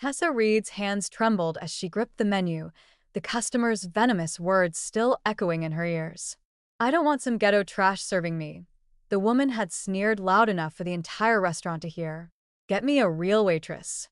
Tessa Reed's hands trembled as she gripped the menu, the customer's venomous words still echoing in her ears. "I don't want some ghetto trash serving me." The woman had sneered loud enough for the entire restaurant to hear. "Get me a real waitress."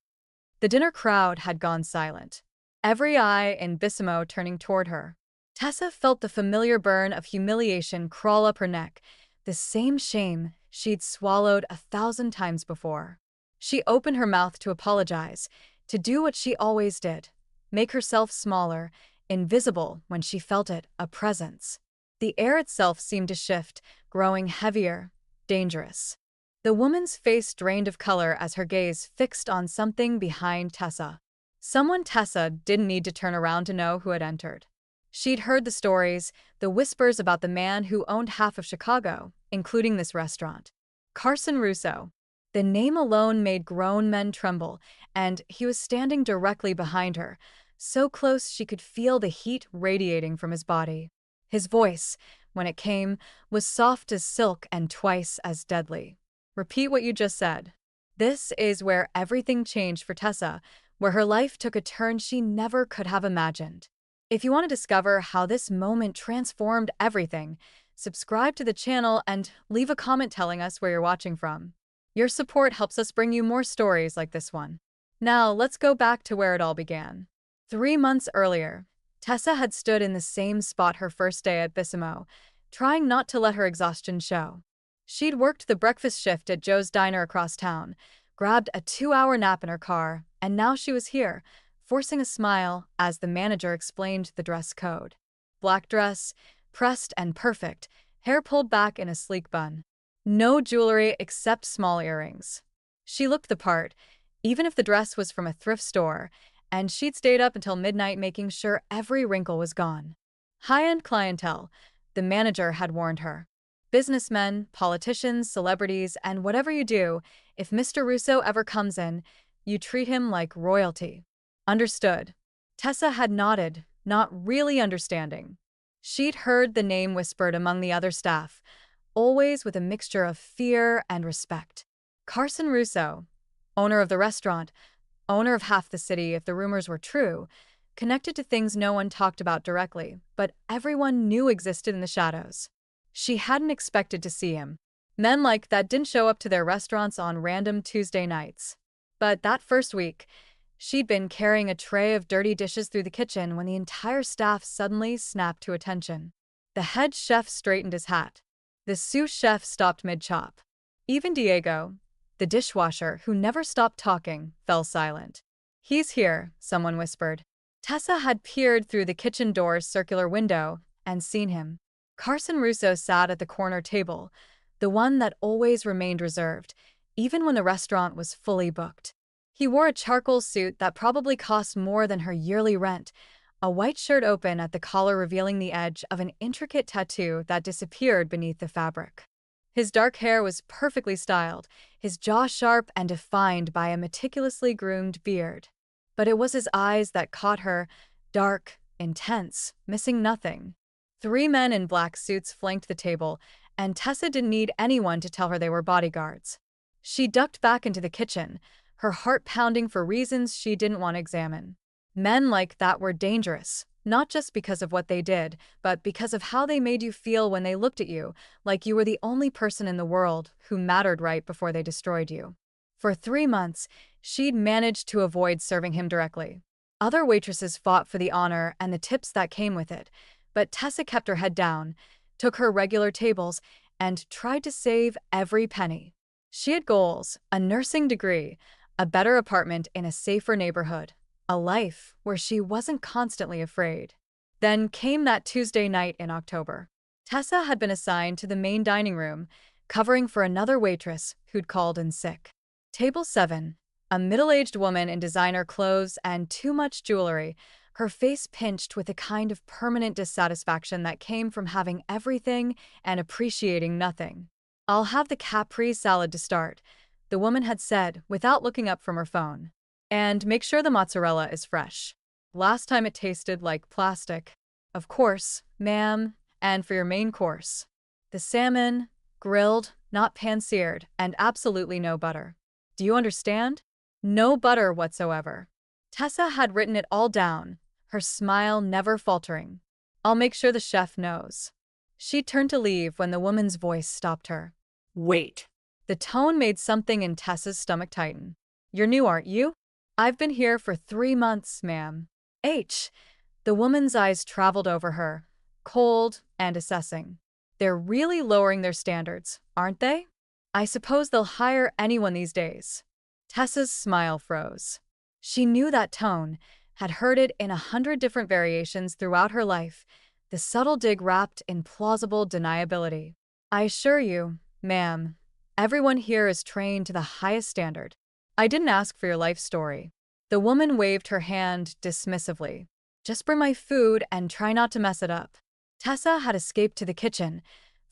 The dinner crowd had gone silent, every eye in Bissimo turning toward her. Tessa felt the familiar burn of humiliation crawl up her neck, the same shame she'd swallowed 1,000 times before. She opened her mouth to apologize, to do what she always did, make herself smaller, invisible when she felt it, a presence. The air itself seemed to shift, growing heavier, dangerous. The woman's face drained of color as her gaze fixed on something behind Tessa. Someone Tessa didn't need to turn around to know who had entered. She'd heard the stories, the whispers about the man who owned half of Chicago, including this restaurant. Carson Russo. The name alone made grown men tremble, and he was standing directly behind her, so close she could feel the heat radiating from his body. His voice, when it came, was soft as silk and twice as deadly. "Repeat what you just said." This is where everything changed for Tessa, where her life took a turn she never could have imagined. If you want to discover how this moment transformed everything, subscribe to the channel and leave a comment telling us where you're watching from. Your support helps us bring you more stories like this one. Now, let's go back to where it all began. 3 months earlier, Tessa had stood in the same spot her first day at Bissimo, trying not to let her exhaustion show. She'd worked the breakfast shift at Joe's Diner across town, grabbed a 2-hour nap in her car, and now she was here, forcing a smile as the manager explained the dress code. Black dress, pressed and perfect, hair pulled back in a sleek bun. No jewelry except small earrings. She looked the part, even if the dress was from a thrift store, and she'd stayed up until midnight making sure every wrinkle was gone. High-end clientele, the manager had warned her. Businessmen, politicians, celebrities, and whatever you do, if Mr. Russo ever comes in, you treat him like royalty. Understood. Tessa had nodded, not really understanding. She'd heard the name whispered among the other staff, always with a mixture of fear and respect. Carson Russo, owner of the restaurant, owner of half the city if the rumors were true, connected to things no one talked about directly, but everyone knew existed in the shadows. She hadn't expected to see him. Men like that didn't show up to their restaurants on random Tuesday nights. But that first week, she'd been carrying a tray of dirty dishes through the kitchen when the entire staff suddenly snapped to attention. The head chef straightened his hat. The sous chef stopped mid-chop. Even Diego, the dishwasher, who never stopped talking, fell silent. "He's here," someone whispered. Tessa had peered through the kitchen door's circular window and seen him. Carson Russo sat at the corner table, the one that always remained reserved, even when the restaurant was fully booked. He wore a charcoal suit that probably cost more than her yearly rent, a white shirt open at the collar revealing the edge of an intricate tattoo that disappeared beneath the fabric. His dark hair was perfectly styled, his jaw sharp and defined by a meticulously groomed beard. But it was his eyes that caught her, dark, intense, missing nothing. 3 men in black suits flanked the table, and Tessa didn't need anyone to tell her they were bodyguards. She ducked back into the kitchen, her heart pounding for reasons she didn't want to examine. Men like that were dangerous, not just because of what they did, but because of how they made you feel when they looked at you, like you were the only person in the world who mattered right before they destroyed you. For 3 months, she'd managed to avoid serving him directly. Other waitresses fought for the honor and the tips that came with it, but Tessa kept her head down, took her regular tables, and tried to save every penny. She had goals, a nursing degree, a better apartment in a safer neighborhood, a life where she wasn't constantly afraid. Then came that Tuesday night in October. Tessa had been assigned to the main dining room, covering for another waitress who'd called in sick. Table 7, a middle-aged woman in designer clothes and too much jewelry, her face pinched with a kind of permanent dissatisfaction that came from having everything and appreciating nothing. "I'll have the Capri salad to start," the woman had said without looking up from her phone. "And make sure the mozzarella is fresh. Last time it tasted like plastic." "Of course, ma'am, and for your main course, the salmon, grilled, not pan-seared, and absolutely no butter. Do you understand? No butter whatsoever." Tessa had written it all down, her smile never faltering. I'll make sure the chef knows. She turned to leave when the woman's voice stopped her. Wait. The tone made something in Tessa's stomach tighten. You're new, aren't you? I've been here for 3 months, ma'am. The woman's eyes traveled over her, cold and assessing. They're really lowering their standards, aren't they? I suppose they'll hire anyone these days. Tessa's smile froze. She knew that tone, had heard it in 100 different variations throughout her life, the subtle dig wrapped in plausible deniability. I assure you, ma'am, everyone here is trained to the highest standard. I didn't ask for your life story. The woman waved her hand dismissively. Just bring my food and try not to mess it up. Tessa had escaped to the kitchen,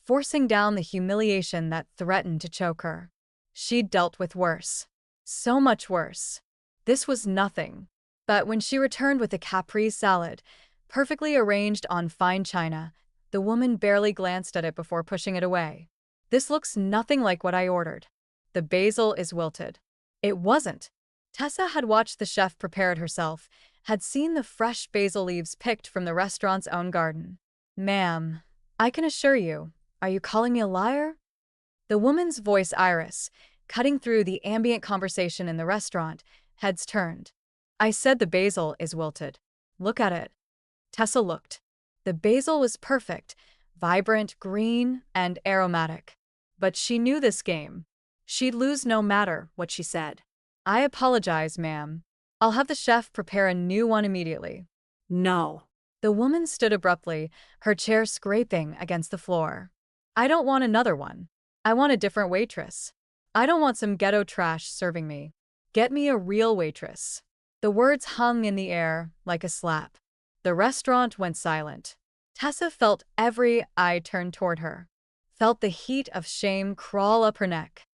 forcing down the humiliation that threatened to choke her. She'd dealt with worse. So much worse. This was nothing. But when she returned with a caprese salad, perfectly arranged on fine china, the woman barely glanced at it before pushing it away. This looks nothing like what I ordered. The basil is wilted. It wasn't. Tessa had watched the chef prepare it herself, had seen the fresh basil leaves picked from the restaurant's own garden. Ma'am, I can assure you, are you calling me a liar? The woman's voice, Iris, cutting through the ambient conversation in the restaurant, heads turned. I said the basil is wilted. Look at it. Tessa looked. The basil was perfect, vibrant, green, and aromatic. But she knew this game. She'd lose no matter what she said. I apologize, ma'am. I'll have the chef prepare a new one immediately. No. The woman stood abruptly, her chair scraping against the floor. I don't want another one. I want a different waitress. I don't want some ghetto trash serving me. Get me a real waitress. The words hung in the air like a slap. The restaurant went silent. Tessa felt every eye turn toward her. Felt the heat of shame crawl up her neck.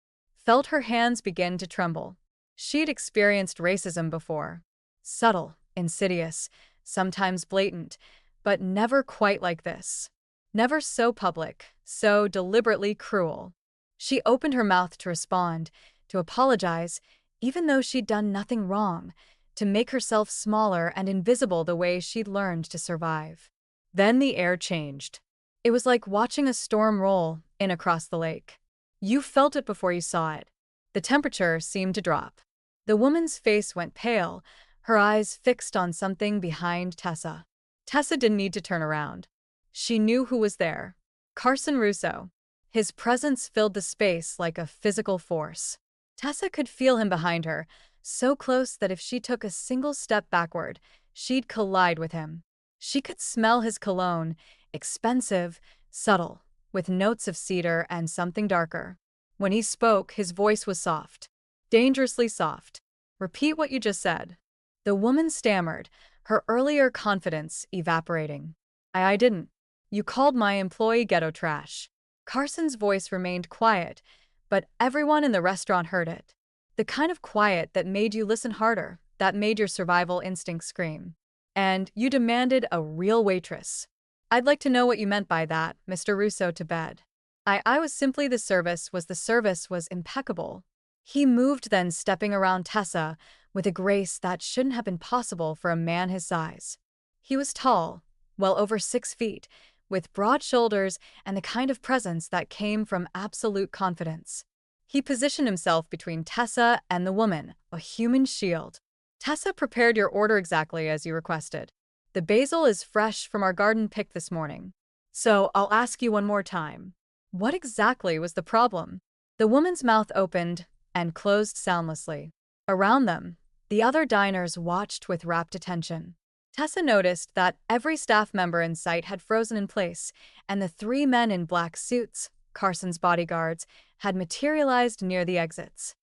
Felt her hands begin to tremble. She'd experienced racism before. Subtle, insidious, sometimes blatant, but never quite like this. Never so public, so deliberately cruel. She opened her mouth to respond, to apologize, even though she'd done nothing wrong, to make herself smaller and invisible the way she'd learned to survive. Then the air changed. It was like watching a storm roll in across the lake. You felt it before you saw it. The temperature seemed to drop. The woman's face went pale, her eyes fixed on something behind Tessa. Tessa didn't need to turn around. She knew who was there. Carson Russo. His presence filled the space like a physical force. Tessa could feel him behind her, so close that if she took a single step backward, she'd collide with him. She could smell his cologne, expensive, subtle, with notes of cedar and something darker. When he spoke, his voice was soft. Dangerously soft. Repeat what you just said. The woman stammered, her earlier confidence evaporating. I didn't. You called my employee ghetto trash. Carson's voice remained quiet, but everyone in the restaurant heard it. The kind of quiet that made you listen harder, that made your survival instinct scream. And you demanded a real waitress. I'd like to know what you meant by that, Mr. Russo, to bed. I was simply the service was impeccable. He moved then, stepping around Tessa with a grace that shouldn't have been possible for a man his size. He was tall, well over 6 feet, with broad shoulders and the kind of presence that came from absolute confidence. He positioned himself between Tessa and the woman, a human shield. Tessa prepared your order exactly as you requested. The basil is fresh from our garden picked this morning. So I'll ask you one more time. What exactly was the problem? The woman's mouth opened and closed soundlessly. Around them, the other diners watched with rapt attention. Tessa noticed that every staff member in sight had frozen in place, and the 3 men in black suits, Carson's bodyguards, had materialized near the exits.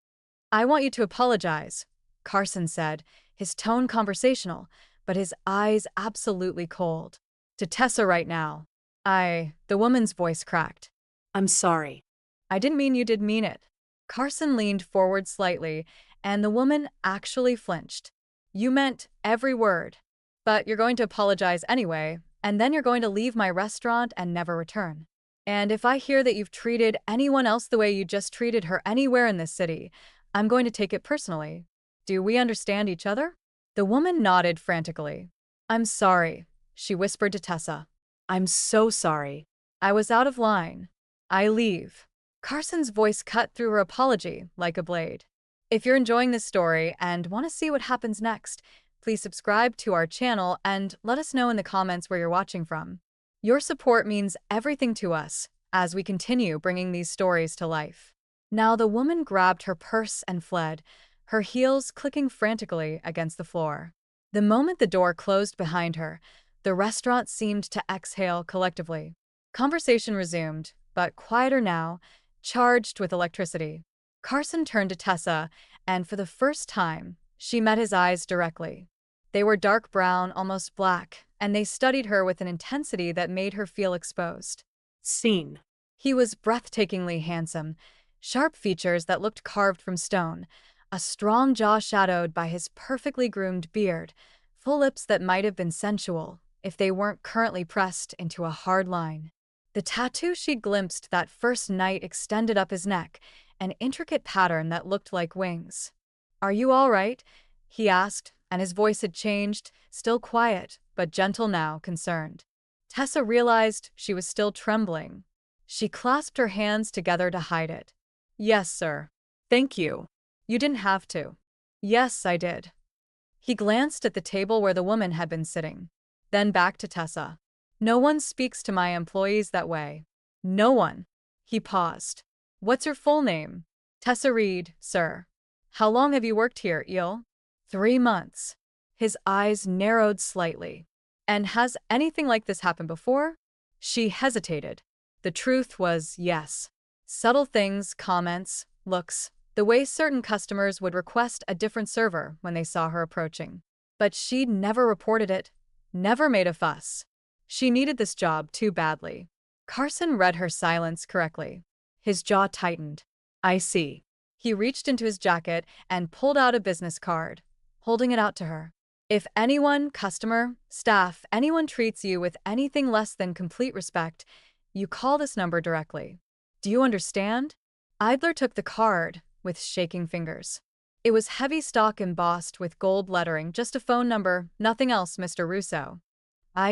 I want you to apologize, Carson said, his tone conversational, but his eyes absolutely cold. To Tessa right now. The woman's voice cracked. I'm sorry. I didn't mean you did mean it. Carson leaned forward slightly, and the woman actually flinched. You meant every word. But you're going to apologize anyway, and then you're going to leave my restaurant and never return. And if I hear that you've treated anyone else the way you just treated her anywhere in this city, I'm going to take it personally. Do we understand each other? The woman nodded frantically. I'm sorry, she whispered to Tessa. I'm so sorry. I was out of line. I leave. Carson's voice cut through her apology like a blade. If you're enjoying this story and want to see what happens next, please subscribe to our channel and let us know in the comments where you're watching from. Your support means everything to us as we continue bringing these stories to life. Now the woman grabbed her purse and fled, her heels clicking frantically against the floor. The moment the door closed behind her, the restaurant seemed to exhale collectively. Conversation resumed, but quieter now, charged with electricity. Carson turned to Tessa, and for the first time, she met his eyes directly. They were dark brown, almost black, and they studied her with an intensity that made her feel exposed. Scene. He was breathtakingly handsome, sharp features that looked carved from stone, a strong jaw shadowed by his perfectly groomed beard, full lips that might have been sensual if they weren't currently pressed into a hard line. The tattoo she glimpsed that first night extended up his neck, an intricate pattern that looked like wings. Are you all right? He asked, and his voice had changed, still quiet, but gentle now, concerned. Tessa realized she was still trembling. She clasped her hands together to hide it. Yes, sir. Thank you. You didn't have to. Yes, I did. He glanced at the table where the woman had been sitting, then back to Tessa. No one speaks to my employees that way. No one. He paused. What's your full name? Tessa Reed, sir. How long have you worked here, Eel? 3 months. His eyes narrowed slightly. And has anything like this happened before? She hesitated. The truth was yes. Subtle things, comments, looks, the way certain customers would request a different server when they saw her approaching. But she'd never reported it, never made a fuss. She needed this job too badly. Carson read her silence correctly. His jaw tightened. I see. He reached into his jacket and pulled out a business card, holding it out to her. If anyone, customer, staff, anyone treats you with anything less than complete respect, you call this number directly. Do you understand? Idler took the card with shaking fingers. It was heavy stock embossed with gold lettering, just a phone number, nothing else, Mr. Russo.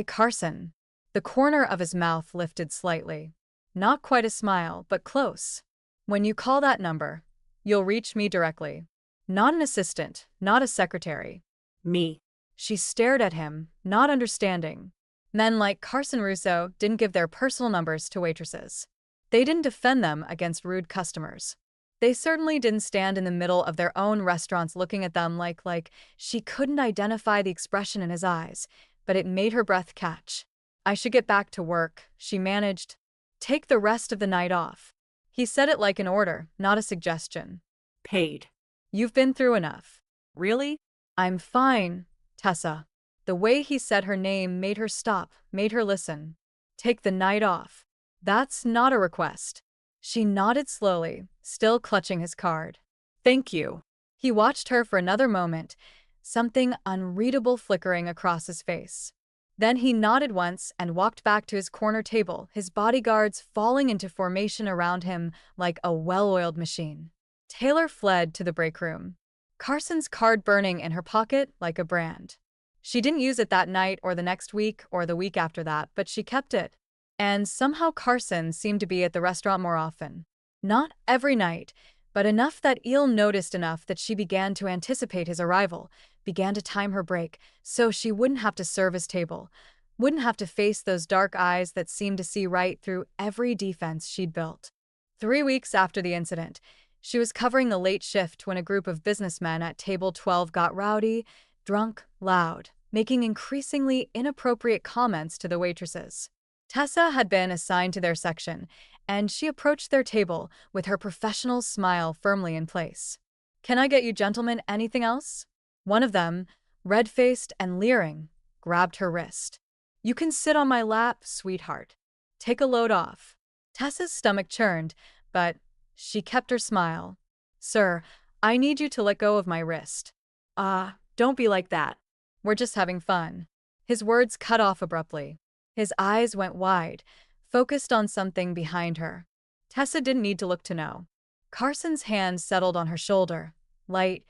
Carson. The corner of his mouth lifted slightly. Not quite a smile, but close. When you call that number, you'll reach me directly. Not an assistant, not a secretary. Me. She stared at him, not understanding. Men like Carson Russo didn't give their personal numbers to waitresses. They didn't defend them against rude customers. They certainly didn't stand in the middle of their own restaurants looking at them like she couldn't identify the expression in his eyes, but it made her breath catch. I should get back to work, she managed. Take the rest of the night off. He said it like an order, not a suggestion. Paid. You've been through enough. Really? I'm fine, Tessa. The way he said her name made her stop, made her listen. Take the night off. That's not a request. She nodded slowly, still clutching his card. Thank you. He watched her for another moment, something unreadable flickering across his face. Then he nodded once and walked back to his corner table, his bodyguards falling into formation around him like a well-oiled machine. Taylor fled to the break room, Carson's card burning in her pocket like a brand. She didn't use it that night or the next week or the week after that, but she kept it. And somehow Carson seemed to be at the restaurant more often. Not every night, but enough that Eel noticed enough that she began to anticipate his arrival, began to time her break, so she wouldn't have to serve his table, wouldn't have to face those dark eyes that seemed to see right through every defense she'd built. 3 weeks after the incident, she was covering the late shift when a group of businessmen at table 12 got rowdy, drunk, loud, making increasingly inappropriate comments to the waitresses. Tessa had been assigned to their section, and she approached their table with her professional smile firmly in place. Can I get you gentlemen anything else? One of them, red-faced and leering, grabbed her wrist. You can sit on my lap, sweetheart. Take a load off. Tessa's stomach churned, but she kept her smile. Sir, I need you to let go of my wrist. Don't be like that. We're just having fun. His words cut off abruptly. His eyes went wide, focused on something behind her. Tessa didn't need to look to know. Carson's hand settled on her shoulder, light,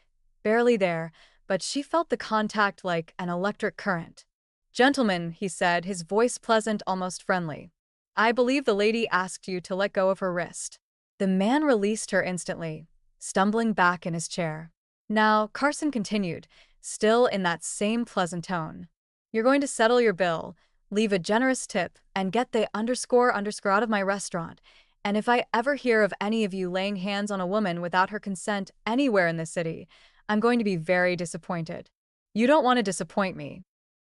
barely there, but she felt the contact like an electric current. "Gentlemen," he said, his voice pleasant, almost friendly. "I believe the lady asked you to let go of her wrist." The man released her instantly, stumbling back in his chair. Now, Carson continued, still in that same pleasant tone. "You're going to settle your bill, leave a generous tip, and get the underscore out of my restaurant. And if I ever hear of any of you laying hands on a woman without her consent anywhere in the city, I'm going to be very disappointed." "You don't want to disappoint me."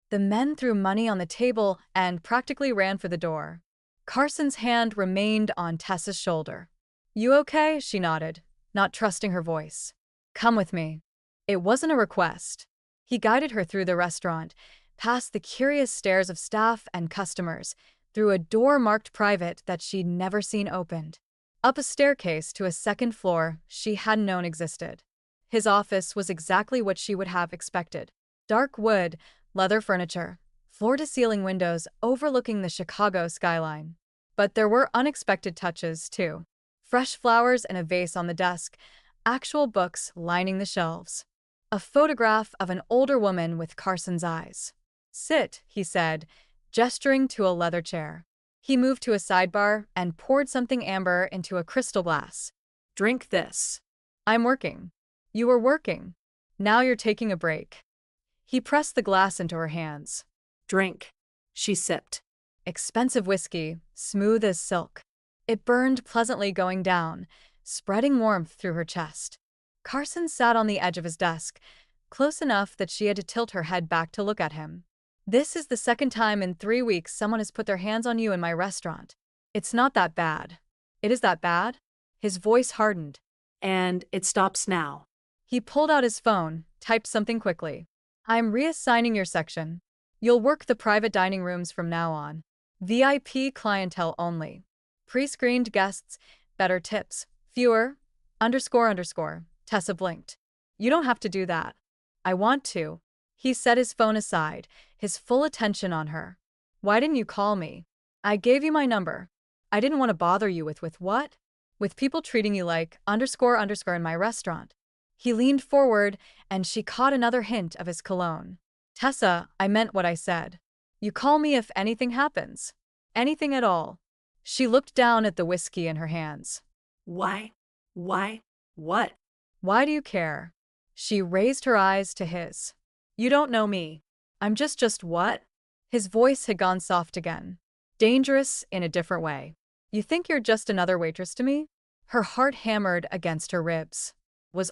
The men threw money on the table and practically ran for the door. Carson's hand remained on Tessa's shoulder. "You okay?" she nodded, not trusting her voice. "Come with me." It wasn't a request. He guided her through the restaurant, past the curious stares of staff and customers, through a door marked private that she'd never seen opened, up a staircase to a second floor she hadn't known existed. His office was exactly what she would have expected. Dark wood, leather furniture, floor-to-ceiling windows overlooking the Chicago skyline. But there were unexpected touches, too. Fresh flowers in a vase on the desk, actual books lining the shelves. A photograph of an older woman with Carson's eyes. "Sit," he said, gesturing to a leather chair. He moved to a sidebar and poured something amber into a crystal glass. Drink this. "I'm working." "You were working. Now you're taking a break." He pressed the glass into her hands. Drink. She sipped. Expensive whiskey, smooth as silk. It burned pleasantly going down, spreading warmth through her chest. Carson sat on the edge of his desk, close enough that she had to tilt her head back to look at him. "This is the second time in 3 weeks someone has put their hands on you in my restaurant. It's not that bad." "It is that bad?" His voice hardened. And it stops now. He pulled out his phone, typed something quickly. "I'm reassigning your section. You'll work the private dining rooms from now on. VIP clientele only. Pre-screened guests, better tips, fewer, underscore. Tessa blinked. "You don't have to do that." "I want to." He set his phone aside, his full attention on her. "Why didn't you call me?" "I gave you my number. I didn't want to bother you with what? With people treating you like underscore in my restaurant." He leaned forward, and she caught another hint of his cologne. "Tessa, I meant what I said. You call me if anything happens. Anything at all." She looked down at the whiskey in her hands. Why? What? "Why do you care?" She raised her eyes to his. "You don't know me." "I'm just what?" His voice had gone soft again. Dangerous in a different way. "You think you're just another waitress to me?" Her heart hammered against her ribs.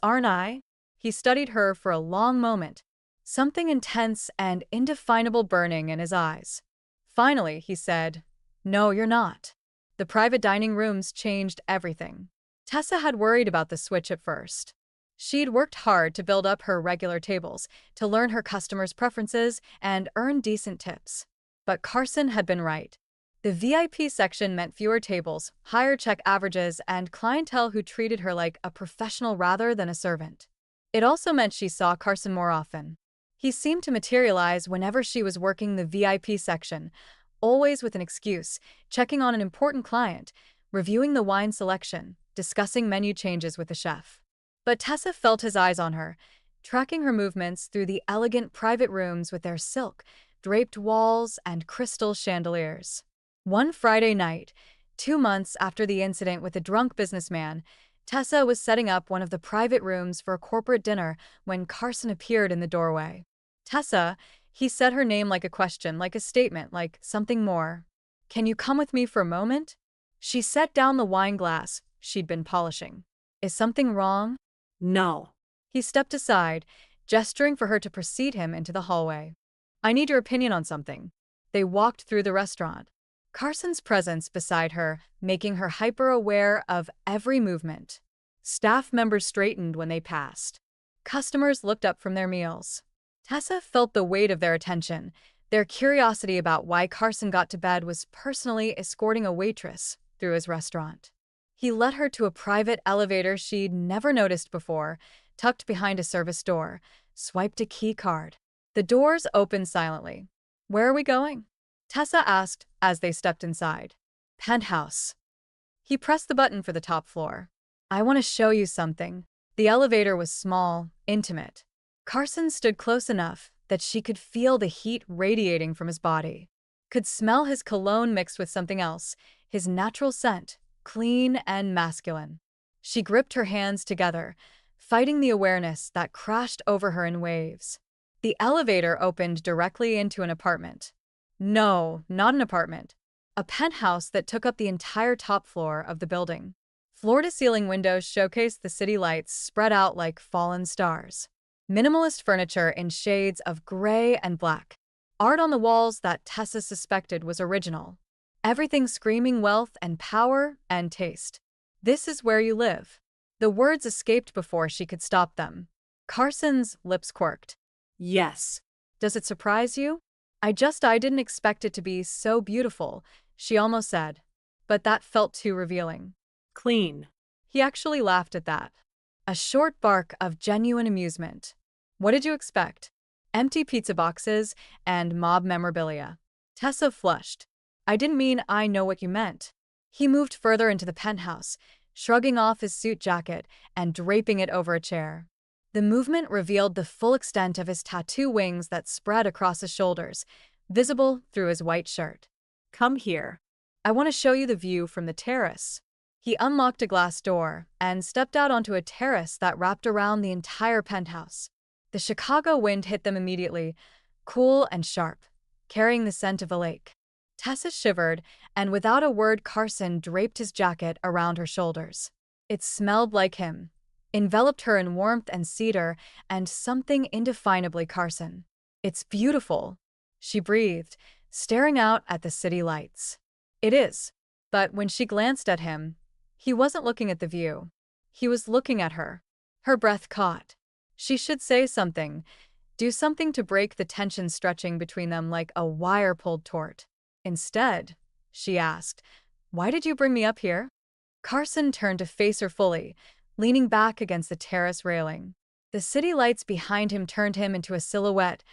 Aren't I? He studied her for a long moment, something intense and indefinable burning in his eyes. Finally, he said, "No, you're not." The private dining rooms changed everything. Tessa had worried about the switch at first. She'd worked hard to build up her regular tables, to learn her customers' preferences, and earn decent tips. But Carson had been right. The VIP section meant fewer tables, higher check averages, and clientele who treated her like a professional rather than a servant. It also meant she saw Carson more often. He seemed to materialize whenever she was working the VIP section, always with an excuse, checking on an important client, reviewing the wine selection, discussing menu changes with the chef. But Tessa felt his eyes on her, tracking her movements through the elegant private rooms with their silk, draped walls, and crystal chandeliers. One Friday night, 2 months after the incident with the drunk businessman, Tessa was setting up one of the private rooms for a corporate dinner when Carson appeared in the doorway. "Tessa," he said her name like a question, like a statement, like something more. "Can you come with me for a moment?" She set down the wine glass she'd been polishing. "Is something wrong?" No. He stepped aside, gesturing for her to precede him into the hallway. "I need your opinion on something." They walked through the restaurant. Carson's presence beside her, making her hyper-aware of every movement. Staff members straightened when they passed. Customers looked up from their meals. Tessa felt the weight of their attention. Their curiosity about why Carson got to bed was personally escorting a waitress through his restaurant. He led her to a private elevator she'd never noticed before, tucked behind a service door, swiped a key card. The doors opened silently. "Where are we going?" Tessa asked as they stepped inside. "Penthouse." He pressed the button for the top floor. "I want to show you something." The elevator was small, intimate. Carson stood close enough that she could feel the heat radiating from his body, could smell his cologne mixed with something else, his natural scent, clean and masculine. She gripped her hands together, fighting the awareness that crashed over her in waves. The elevator opened directly into an apartment. No, not an apartment. A penthouse that took up the entire top floor of the building. Floor-to-ceiling windows showcased the city lights spread out like fallen stars. Minimalist furniture in shades of gray and black. Art on the walls that Tessa suspected was original. Everything screaming wealth and power and taste. This is where you live. The words escaped before she could stop them. Carson's lips quirked. Yes. Does it surprise you? I didn't expect it to be so beautiful, she almost said. But that felt too revealing. Clean. He actually laughed at that. A short bark of genuine amusement. What did you expect? Empty pizza boxes and mob memorabilia. Tessa flushed. I didn't mean I know what you meant. He moved further into the penthouse, shrugging off his suit jacket and draping it over a chair. The movement revealed the full extent of his tattoo wings that spread across his shoulders, visible through his white shirt. Come here. I want to show you the view from the terrace. He unlocked a glass door and stepped out onto a terrace that wrapped around the entire penthouse. The Chicago wind hit them immediately, cool and sharp, carrying the scent of a lake. Tessa shivered, and without a word Carson draped his jacket around her shoulders. It smelled like him, enveloped her in warmth and cedar and something indefinably Carson. It's beautiful, she breathed, staring out at the city lights. It is. But when she glanced at him, he wasn't looking at the view. He was looking at her. Her breath caught. She should say something, do something to break the tension stretching between them like a wire-pulled taut. Instead, she asked, "Why did you bring me up here?" Carson turned to face her fully, leaning back against the terrace railing. The city lights behind him turned him into a silhouette,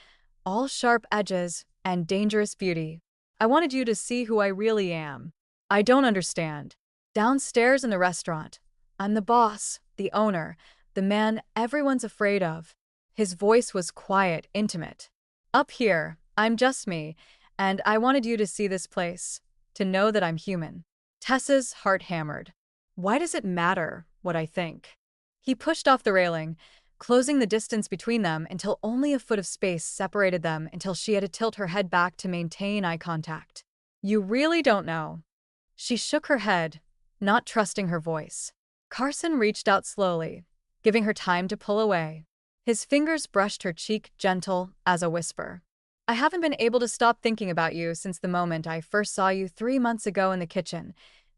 all sharp edges and dangerous beauty. I wanted you to see who I really am. I don't understand. Downstairs in the restaurant, I'm the boss, the owner, the man everyone's afraid of. His voice was quiet, intimate. Up here, I'm just me, and I wanted you to see this place, to know that I'm human. Tessa's heart hammered. Why does it matter what I think? He pushed off the railing, closing the distance between them until only a foot of space separated them until she had to tilt her head back to maintain eye contact. You really don't know. She shook her head, not trusting her voice. Carson reached out slowly, giving her time to pull away. His fingers brushed her cheek, gentle as a whisper. I haven't been able to stop thinking about you since the moment I first saw you 3 months ago in the kitchen,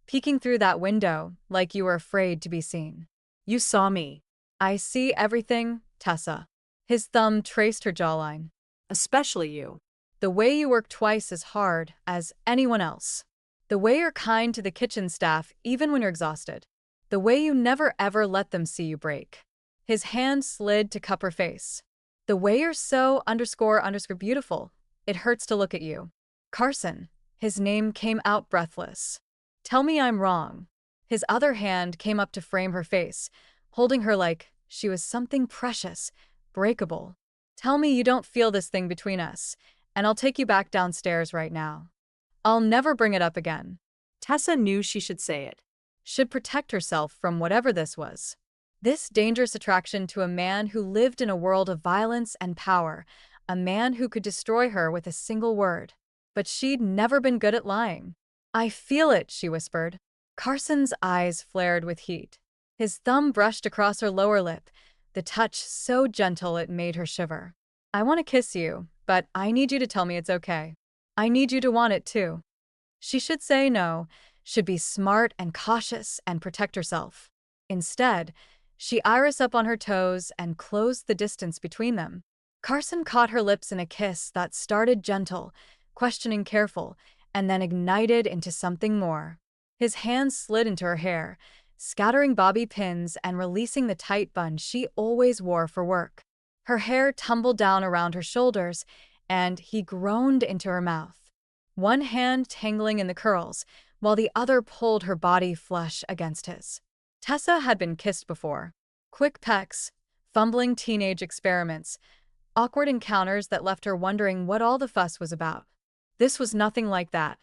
peeking through that window like you were afraid to be seen. You saw me. I see everything, Tessa. His thumb traced her jawline. Especially you. The way you work twice as hard as anyone else. The way you're kind to the kitchen staff even when you're exhausted. The way you never ever let them see you break. His hand slid to cup her face. The way you're so __ beautiful. It hurts to look at you. Carson. His name came out breathless. Tell me I'm wrong. His other hand came up to frame her face, holding her like she was something precious, breakable. Tell me you don't feel this thing between us, and I'll take you back downstairs right now. I'll never bring it up again. Tessa knew she should say it. Should protect herself from whatever this was. This dangerous attraction to a man who lived in a world of violence and power, a man who could destroy her with a single word. But she'd never been good at lying. I feel it, she whispered. Carson's eyes flared with heat. His thumb brushed across her lower lip, the touch so gentle it made her shiver. I want to kiss you, but I need you to tell me it's okay. I need you to want it too. She should say no, should be smart and cautious and protect herself. Instead, she iris up on her toes and closed the distance between them. Carson caught her lips in a kiss that started gentle, questioning careful, and then ignited into something more. His hands slid into her hair, scattering bobby pins and releasing the tight bun she always wore for work. Her hair tumbled down around her shoulders, and he groaned into her mouth. One hand tangling in the curls, while the other pulled her body flush against his. Tessa had been kissed before. Quick pecks, fumbling teenage experiments, awkward encounters that left her wondering what all the fuss was about. This was nothing like that.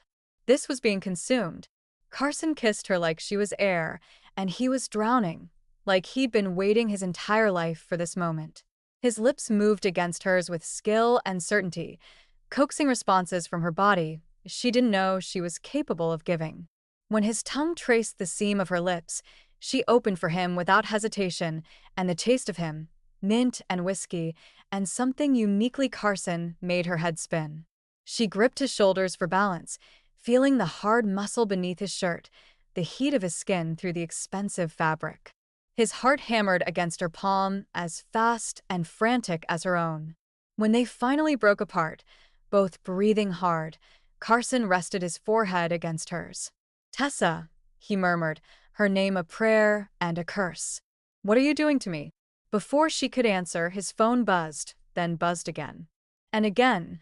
This was being consumed. Carson kissed her like she was air, and he was drowning, like he'd been waiting his entire life for this moment. His lips moved against hers with skill and certainty, coaxing responses from her body she didn't know she was capable of giving. When his tongue traced the seam of her lips, she opened for him without hesitation, and the taste of him, mint and whiskey, and something uniquely Carson, made her head spin. She gripped his shoulders for balance, feeling the hard muscle beneath his shirt, the heat of his skin through the expensive fabric. His heart hammered against her palm, as fast and frantic as her own. When they finally broke apart, both breathing hard, Carson rested his forehead against hers. "Tessa," he murmured, her name a prayer and a curse. "What are you doing to me?" Before she could answer, his phone buzzed, then buzzed again. And again.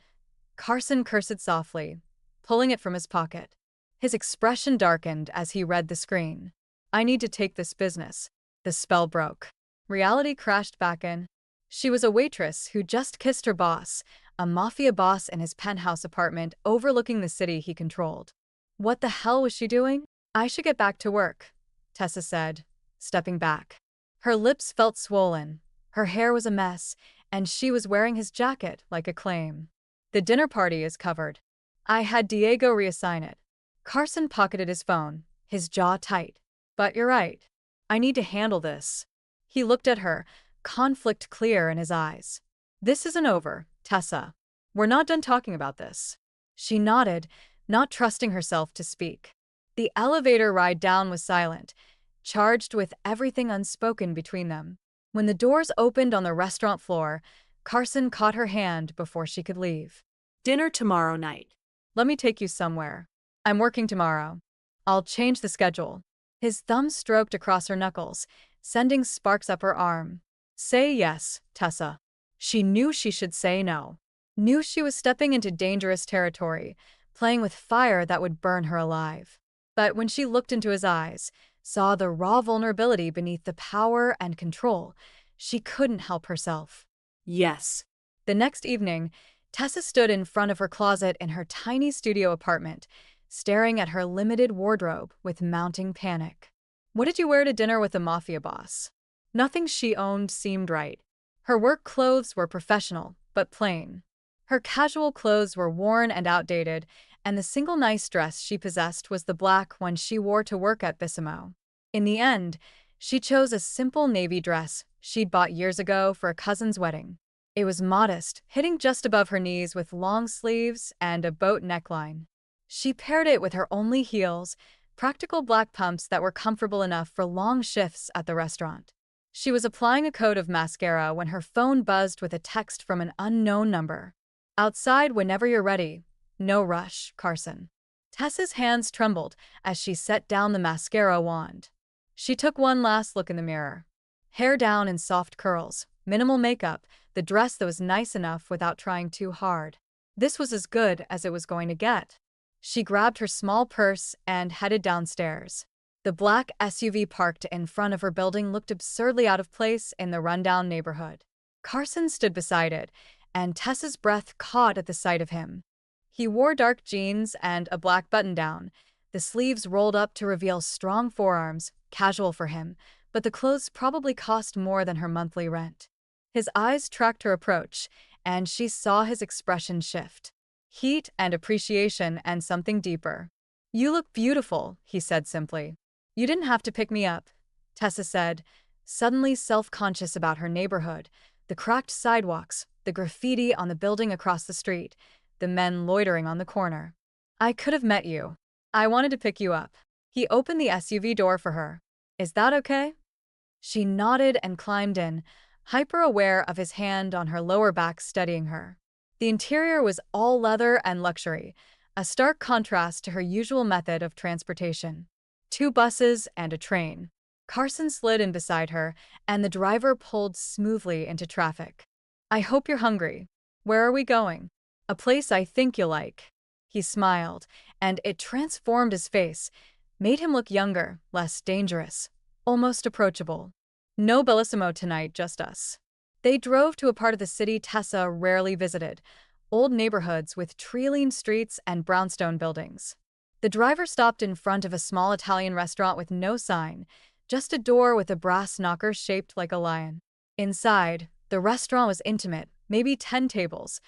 Carson cursed softly, pulling it from his pocket. His expression darkened as he read the screen. "I need to take this business." The spell broke. Reality crashed back in. She was a waitress who just kissed her boss, a mafia boss in his penthouse apartment overlooking the city he controlled. What the hell was she doing? "I should get back to work," Tessa said, stepping back. Her lips felt swollen, her hair was a mess, and she was wearing his jacket like a claim. "The dinner party is covered. I had Diego reassign it." Carson pocketed his phone, his jaw tight. "But you're right. I need to handle this." He looked at her, conflict clear in his eyes. "This isn't over, Tessa. We're not done talking about this." She nodded, not trusting herself to speak. The elevator ride down was silent, charged with everything unspoken between them. When the doors opened on the restaurant floor, Carson caught her hand before she could leave. Dinner tomorrow night. "Let me take you somewhere. I'm working tomorrow. I'll change the schedule." His thumb stroked across her knuckles, sending sparks up her arm. "Say yes, Tessa." She knew she should say no. Knew she was stepping into dangerous territory, playing with fire that would burn her alive. But when she looked into his eyes, saw the raw vulnerability beneath the power and control, she couldn't help herself. Yes. The next evening, Tessa stood in front of her closet in her tiny studio apartment, staring at her limited wardrobe with mounting panic. What did you wear to dinner with the mafia boss? Nothing she owned seemed right. Her work clothes were professional, but plain. Her casual clothes were worn and outdated, and the single nice dress she possessed was the black one she wore to work at Bissimo. In the end, she chose a simple navy dress she'd bought years ago for a cousin's wedding. It was modest, hitting just above her knees with long sleeves and a boat neckline. She paired it with her only heels, practical black pumps that were comfortable enough for long shifts at the restaurant. She was applying a coat of mascara when her phone buzzed with a text from an unknown number. "Outside whenever you're ready. No rush, Carson." Tessa's hands trembled as she set down the mascara wand. She took one last look in the mirror. Hair down in soft curls, minimal makeup, the dress that was nice enough without trying too hard. This was as good as it was going to get. She grabbed her small purse and headed downstairs. The black SUV parked in front of her building looked absurdly out of place in the rundown neighborhood. Carson stood beside it, and Tessa's breath caught at the sight of him. He wore dark jeans and a black button-down, the sleeves rolled up to reveal strong forearms, casual for him, but the clothes probably cost more than her monthly rent. His eyes tracked her approach, and she saw his expression shift. Heat and appreciation and something deeper. "You look beautiful," he said simply. "You didn't have to pick me up," Tessa said, suddenly self-conscious about her neighborhood, the cracked sidewalks, the graffiti on the building across the street, the men loitering on the corner. "I could have met you. I wanted to pick you up." He opened the SUV door for her. "Is that okay?" She nodded and climbed in, hyper-aware of his hand on her lower back steadying her. The interior was all leather and luxury, a stark contrast to her usual method of transportation. 2 buses and a train. Carson slid in beside her, and the driver pulled smoothly into traffic. "I hope you're hungry. Where are we going?" "A place I think you'll like." He smiled, and it transformed his face, made him look younger, less dangerous, almost approachable. No Bellissimo tonight, just us. They drove to a part of the city Tessa rarely visited, old neighborhoods with tree-lined streets and brownstone buildings. The driver stopped in front of a small Italian restaurant with no sign, just a door with a brass knocker shaped like a lion. Inside, the restaurant was intimate, maybe 10 tables,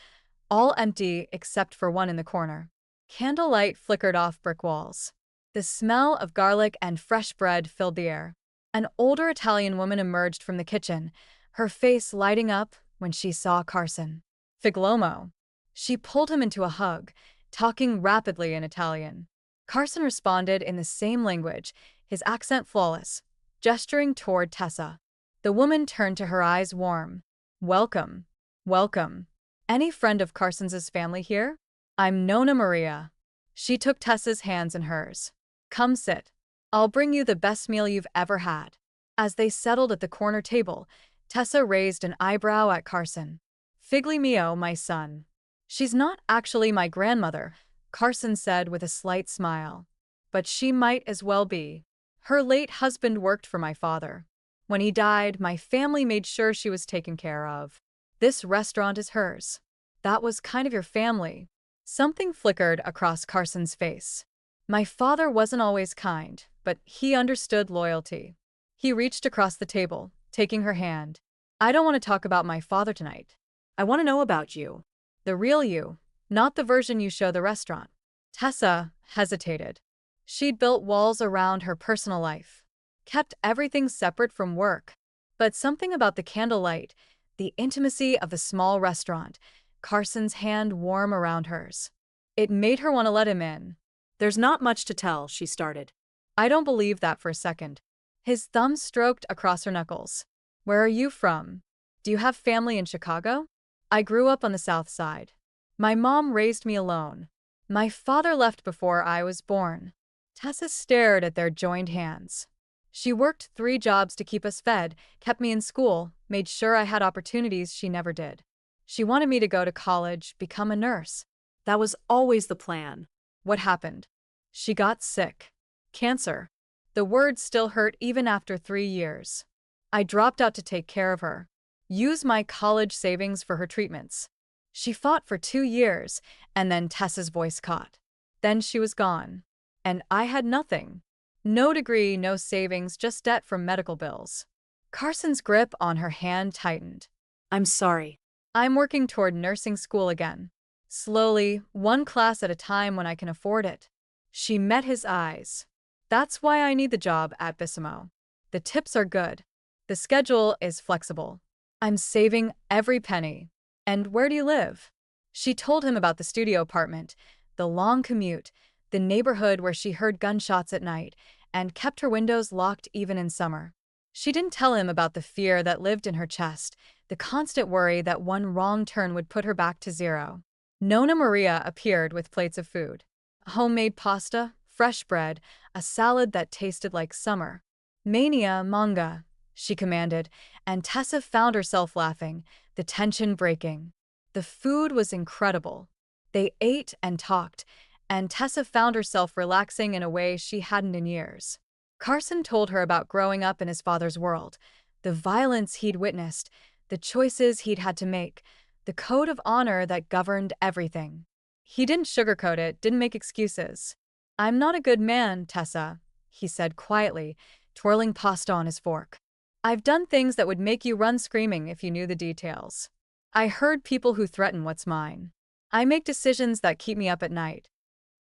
all empty except for one in the corner. Candlelight flickered off brick walls. The smell of garlic and fresh bread filled the air. An older Italian woman emerged from the kitchen, her face lighting up when she saw Carson. Figlomo. She pulled him into a hug, talking rapidly in Italian. Carson responded in the same language, his accent flawless, gesturing toward Tessa. The woman turned to her, eyes warm. Welcome. Welcome. Any friend of Carson's family here? I'm Nonna Maria. She took Tessa's hands in hers. Come sit. I'll bring you the best meal you've ever had. As they settled at the corner table, Tessa raised an eyebrow at Carson. Figli mio, my son. She's not actually my grandmother, Carson said with a slight smile. But she might as well be. Her late husband worked for my father. When he died, my family made sure she was taken care of. This restaurant is hers. That was kind of your family. Something flickered across Carson's face. My father wasn't always kind, but he understood loyalty. He reached across the table, taking her hand. I don't want to talk about my father tonight. I want to know about you. The real you, not the version you show the restaurant. Tessa hesitated. She'd built walls around her personal life, kept everything separate from work. But something about the candlelight, the intimacy of the small restaurant, Carson's hand warm around hers. It made her want to let him in. There's not much to tell, she started. I don't believe that for a second. His thumb stroked across her knuckles. Where are you from? Do you have family in Chicago? I grew up on the South Side. My mom raised me alone. My father left before I was born. Tessa stared at their joined hands. She worked 3 jobs to keep us fed, kept me in school, made sure I had opportunities she never did. She wanted me to go to college, become a nurse. That was always the plan. What happened? She got sick. Cancer. The words still hurt even after 3 years. I dropped out to take care of her. Use my college savings for her treatments. She fought for 2 years, and then Tessa's voice caught. Then she was gone. And I had nothing. No degree, no savings, just debt from medical bills. Carson's grip on her hand tightened. I'm sorry. I'm working toward nursing school again. Slowly, 1 class at a time when I can afford it. She met his eyes. That's why I need the job at Bellissimo. The tips are good. The schedule is flexible. I'm saving every penny. And where do you live? She told him about the studio apartment, the long commute, the neighborhood where she heard gunshots at night, and kept her windows locked even in summer. She didn't tell him about the fear that lived in her chest, the constant worry that one wrong turn would put her back to zero. Nonna Maria appeared with plates of food. Homemade pasta, fresh bread, a salad that tasted like summer. Mania manga, she commanded, and Tessa found herself laughing, the tension breaking. The food was incredible. They ate and talked, and Tessa found herself relaxing in a way she hadn't in years. Carson told her about growing up in his father's world, the violence he'd witnessed, the choices he'd had to make, the code of honor that governed everything. He didn't sugarcoat it, didn't make excuses. I'm not a good man, Tessa, he said quietly, twirling pasta on his fork. I've done things that would make you run screaming if you knew the details. I heard people who threaten what's mine. I make decisions that keep me up at night.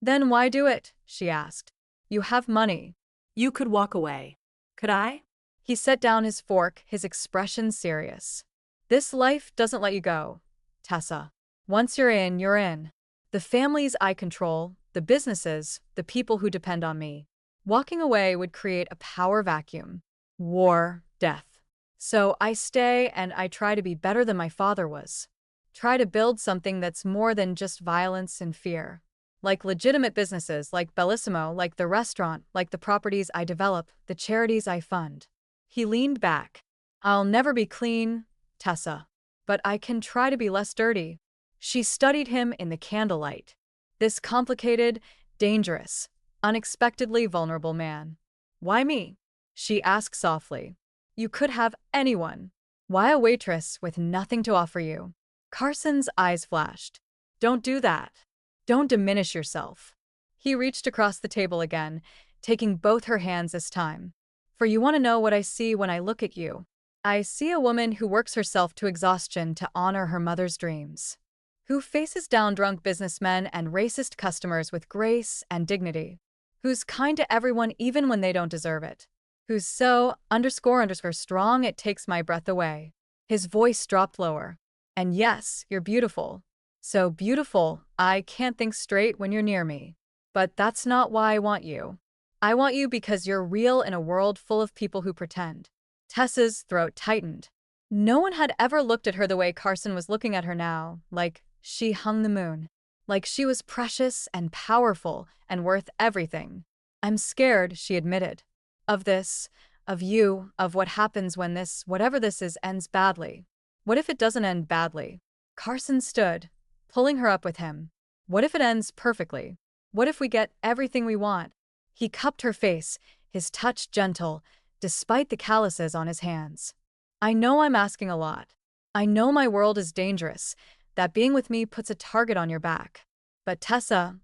Then why do it? She asked. You have money. You could walk away. Could I? He set down his fork, his expression serious. This life doesn't let you go, Tessa. Once you're in, you're in. The families I control, the businesses, the people who depend on me. Walking away would create a power vacuum. War, death. So I stay and I try to be better than my father was. Try to build something that's more than just violence and fear. Like legitimate businesses, like Bellissimo, like the restaurant, like the properties I develop, the charities I fund. He leaned back. I'll never be clean, Tessa. But I can try to be less dirty. She studied him in the candlelight. This complicated, dangerous, unexpectedly vulnerable man. Why me? She asked softly. You could have anyone. Why a waitress with nothing to offer you? Carson's eyes flashed. Don't do that. Don't diminish yourself. He reached across the table again, taking both her hands this time. For you want to know what I see when I look at you. I see a woman who works herself to exhaustion to honor her mother's dreams, who faces down drunk businessmen and racist customers with grace and dignity, who's kind to everyone even when they don't deserve it, who's so _ strong it takes my breath away. His voice dropped lower. And yes, you're beautiful. So beautiful, I can't think straight when you're near me. But that's not why I want you. I want you because you're real in a world full of people who pretend. Tessa's throat tightened. No one had ever looked at her the way Carson was looking at her now, like she hung the moon. Like she was precious and powerful and worth everything. I'm scared, she admitted. Of this, of you, of what happens when this, whatever this is, ends badly. What if it doesn't end badly? Carson stood, pulling her up with him. What if it ends perfectly? What if we get everything we want? He cupped her face, his touch gentle, despite the calluses on his hands. I know I'm asking a lot. I know my world is dangerous, that being with me puts a target on your back. But Tessa,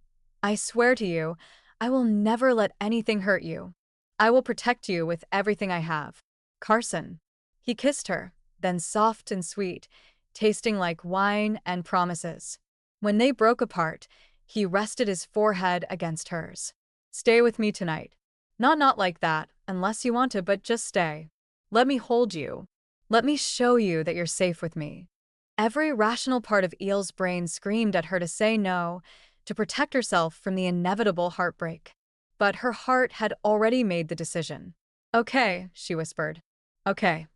I swear to you, I will never let anything hurt you. I will protect you with everything I have. Carson. He kissed her, then soft and sweet, tasting like wine and promises. When they broke apart, he rested his forehead against hers. Stay with me tonight. Not like that, unless you want to, but just stay. Let me hold you. Let me show you that you're safe with me. Every rational part of Eel's brain screamed at her to say no, to protect herself from the inevitable heartbreak. But her heart had already made the decision. Okay, she whispered. Okay.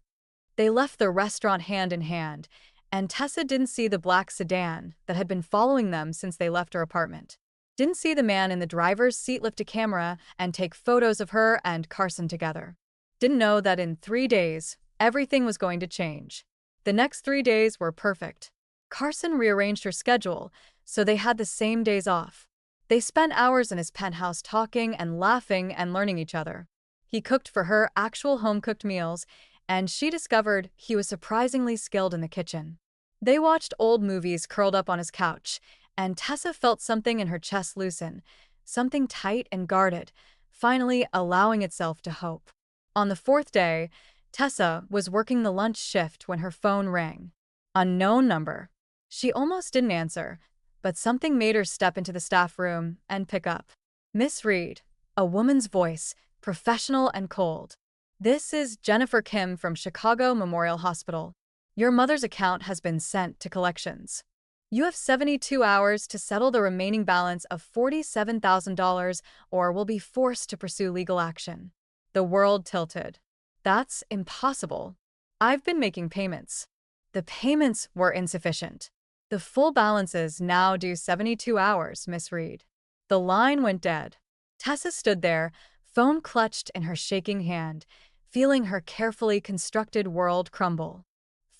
They left the restaurant hand in hand, and Tessa didn't see the black sedan that had been following them since they left her apartment. Didn't see the man in the driver's seat lift a camera and take photos of her and Carson together. Didn't know that in 3 days, everything was going to change. The next 3 days were perfect. Carson rearranged her schedule, so they had the same days off. They spent hours in his penthouse talking and laughing and learning each other. He cooked for her actual home-cooked meals, and she discovered he was surprisingly skilled in the kitchen. They watched old movies curled up on his couch, and Tessa felt something in her chest loosen, something tight and guarded, finally allowing itself to hope. On the 4th day, Tessa was working the lunch shift when her phone rang. Unknown number. She almost didn't answer, but something made her step into the staff room and pick up. Miss Reed, a woman's voice, professional and cold. This is Jennifer Kim from Chicago Memorial Hospital. Your mother's account has been sent to collections. You have 72 hours to settle the remaining balance of $47,000 or will be forced to pursue legal action. The world tilted. That's impossible. I've been making payments. The payments were insufficient. The full balance is now due 72 hours, Miss Reed. The line went dead. Tessa stood there, phone clutched in her shaking hand, feeling her carefully constructed world crumble.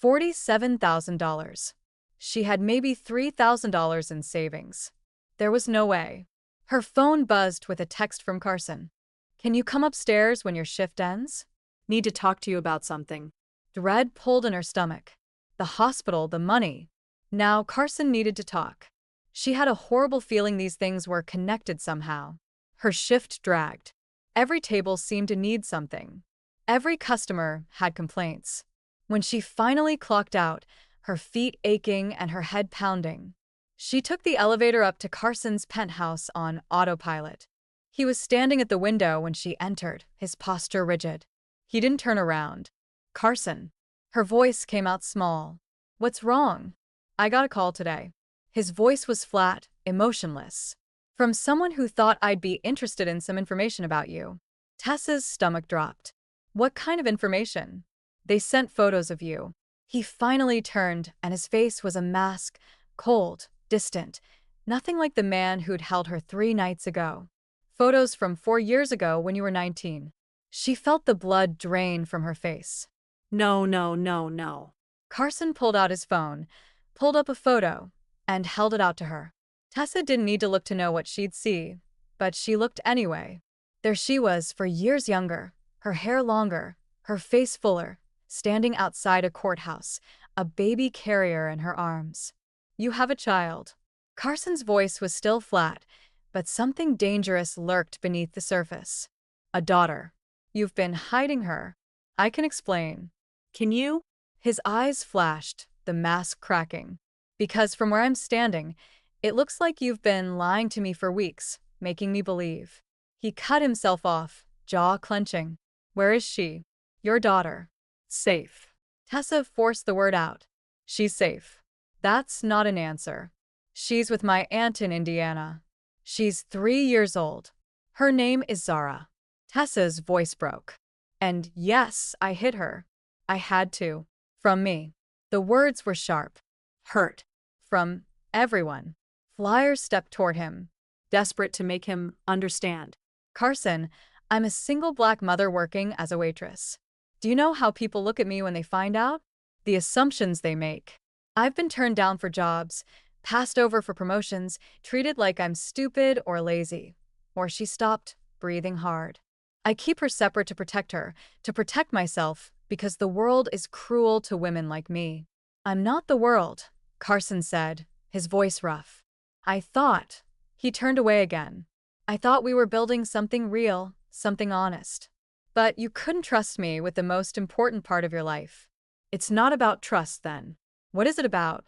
$47,000. She had maybe $3,000 in savings. There was no way. Her phone buzzed with a text from Carson. Can you come upstairs when your shift ends? Need to talk to you about something. Dread pulled in her stomach. The hospital, the money. Now Carson needed to talk. She had a horrible feeling these things were connected somehow. Her shift dragged. Every table seemed to need something. Every customer had complaints. When she finally clocked out, her feet aching and her head pounding, she took the elevator up to Carson's penthouse on autopilot. He was standing at the window when she entered, his posture rigid. He didn't turn around. Carson. Her voice came out small. What's wrong? I got a call today. His voice was flat, emotionless. From someone who thought I'd be interested in some information about you. Tessa's stomach dropped. What kind of information? They sent photos of you. He finally turned, and his face was a mask, cold, distant, nothing like the man who'd held her 3 nights ago. Photos from 4 years ago when you were 19. She felt the blood drain from her face. No. Carson pulled out his phone, pulled up a photo, and held it out to her. Tessa didn't need to look to know what she'd see, but she looked anyway. There she was, for years younger, her hair longer, her face fuller, standing outside a courthouse, a baby carrier in her arms. "You have a child." Carson's voice was still flat, but something dangerous lurked beneath the surface. "A daughter. You've been hiding her." "I can explain." Can you? His eyes flashed, the mask cracking. "Because from where I'm standing, it looks like you've been lying to me for weeks, making me believe." He cut himself off, jaw clenching. "Where is she?" "Your daughter." "Safe." Tessa forced the word out. "She's safe." "That's not an answer." "She's with my aunt in Indiana. She's 3 years old. Her name is Zara." Tessa's voice broke. "And yes, I hid her. I had to. From me." The words were sharp. Hurt. "From everyone." Flyers stepped toward him. Desperate to make him understand. "Carson, I'm a single black mother working as a waitress. Do you know how people look at me when they find out? The assumptions they make. I've been turned down for jobs, passed over for promotions, treated like I'm stupid or lazy." Or she stopped, breathing hard. "I keep her separate to protect her, to protect myself, because the world is cruel to women like me." "I'm not the world," Carson said, his voice rough. "I thought." He turned away again. "I thought we were building something real, something honest. But you couldn't trust me with the most important part of your life." "It's not about trust, then." "What is it about?"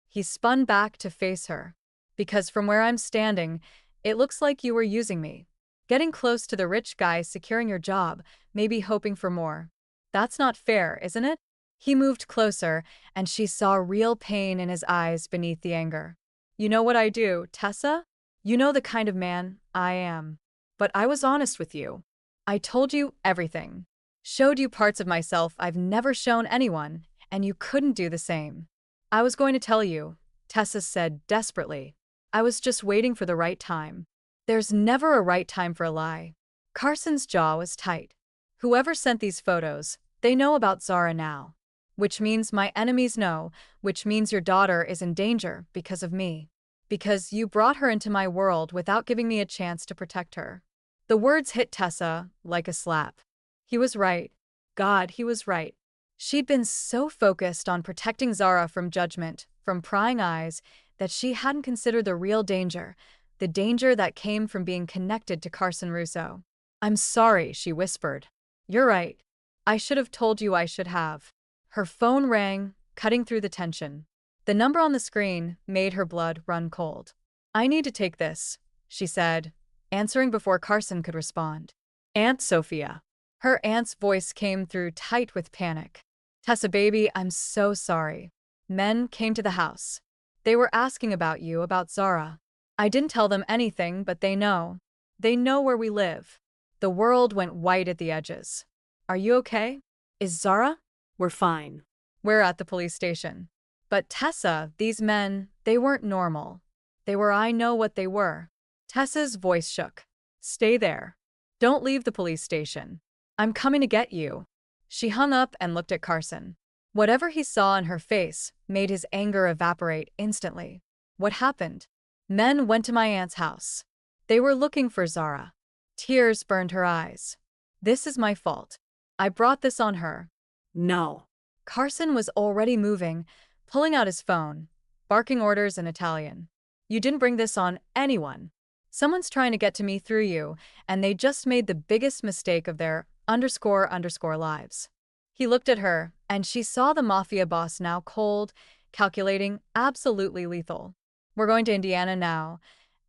He spun back to face her. "Because from where I'm standing, it looks like you were using me. Getting close to the rich guy securing your job, maybe hoping for more. That's not fair, isn't it?" He moved closer, and she saw real pain in his eyes beneath the anger. "You know what I do, Tessa? You know the kind of man I am. But I was honest with you. I told you everything. Showed you parts of myself I've never shown anyone, and you couldn't do the same." "I was going to tell you," Tessa said desperately. "I was just waiting for the right time." "There's never a right time for a lie." Carson's jaw was tight. "Whoever sent these photos, they know about Zara now. Which means my enemies know, which means your daughter is in danger because of me. Because you brought her into my world without giving me a chance to protect her." The words hit Tessa like a slap. He was right. God, he was right. She'd been so focused on protecting Zara from judgment, from prying eyes, that she hadn't considered the real danger, the danger that came from being connected to Carson Russo. "I'm sorry," she whispered. "You're right. I should have told you I should have." Her phone rang, cutting through the tension. The number on the screen made her blood run cold. "I need to take this," she said, answering before Carson could respond. "Aunt Sophia." Her aunt's voice came through tight with panic. "Tessa baby, I'm so sorry. Men came to the house. They were asking about you, about Zara. I didn't tell them anything, but they know. They know where we live." The world went white at the edges. "Are you okay? Is Zara?" We're fine. "We're at the police station." "But Tessa, these men, they weren't normal. They were. I know what they were." Tessa's voice shook. "Stay there. Don't leave the police station. I'm coming to get you." She hung up and looked at Carson. Whatever he saw in her face made his anger evaporate instantly. "What happened?" "Men went to my aunt's house. They were looking for Zara." Tears burned her eyes. "This is my fault. I brought this on her." No. Carson was already moving, pulling out his phone, barking orders in Italian. "You didn't bring this on anyone. Someone's trying to get to me through you, and they just made the biggest mistake of their ___ lives." He looked at her, and she saw the Mafia boss now cold, calculating, absolutely lethal. "We're going to Indiana now,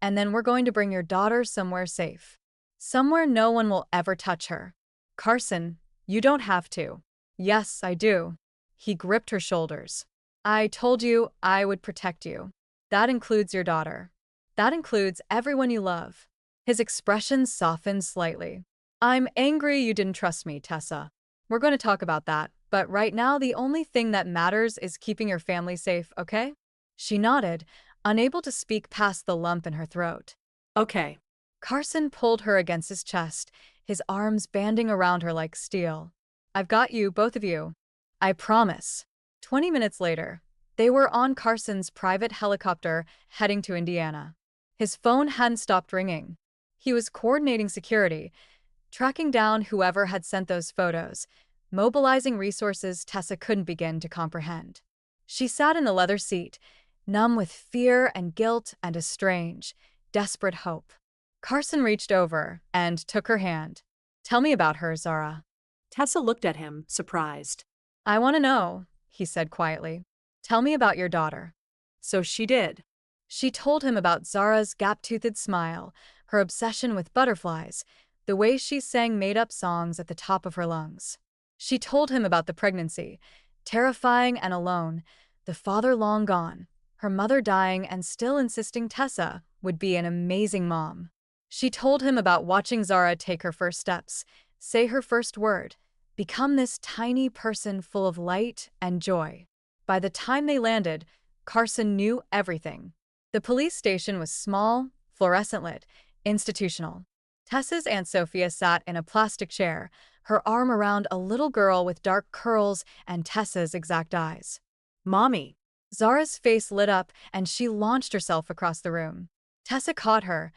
and then we're going to bring your daughter somewhere safe. Somewhere no one will ever touch her." "Carson, you don't have to." "Yes, I do." He gripped her shoulders. "I told you I would protect you. That includes your daughter. That includes everyone you love." His expression softened slightly. "I'm angry you didn't trust me, Tessa. We're going to talk about that, but right now the only thing that matters is keeping your family safe, okay?" She nodded, unable to speak past the lump in her throat. Okay. Carson pulled her against his chest, his arms banding around her like steel. "I've got you, both of you. I promise." 20 minutes later, they were on Carson's private helicopter heading to Indiana. His phone hadn't stopped ringing. He was coordinating security, tracking down whoever had sent those photos, mobilizing resources Tessa couldn't begin to comprehend. She sat in the leather seat, numb with fear and guilt and a strange, desperate hope. Carson reached over and took her hand. "Tell me about her, Zara." Tessa looked at him, surprised. "I want to know," he said quietly. "Tell me about your daughter." So she did. She told him about Zara's gap-toothed smile, her obsession with butterflies, the way she sang made-up songs at the top of her lungs. She told him about the pregnancy, terrifying and alone, the father long gone, her mother dying and still insisting Tessa would be an amazing mom. She told him about watching Zara take her first steps, say her first word, become this tiny person full of light and joy. By the time they landed, Carson knew everything. The police station was small, fluorescent lit, institutional. Tessa's Aunt Sophia sat in a plastic chair, her arm around a little girl with dark curls and Tessa's exact eyes. Mommy. Zara's face lit up and she launched herself across the room. Tessa caught her,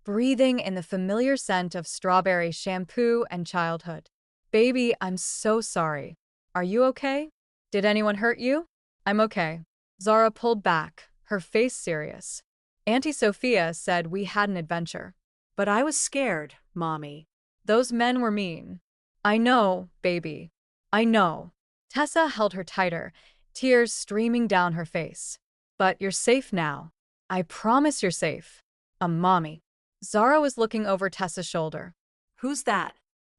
breathing in the familiar scent of strawberry shampoo and childhood. "Baby, I'm so sorry. Are you okay? Did anyone hurt you?" "I'm okay." Zara pulled back, her face serious. "Auntie Sophia said we had an adventure." But I was scared, Mommy. "Those men were mean." "I know, baby. I know." Tessa held her tighter, tears streaming down her face. "But you're safe now. I promise you're safe. Mommy." Zara was looking over Tessa's shoulder. Who's that?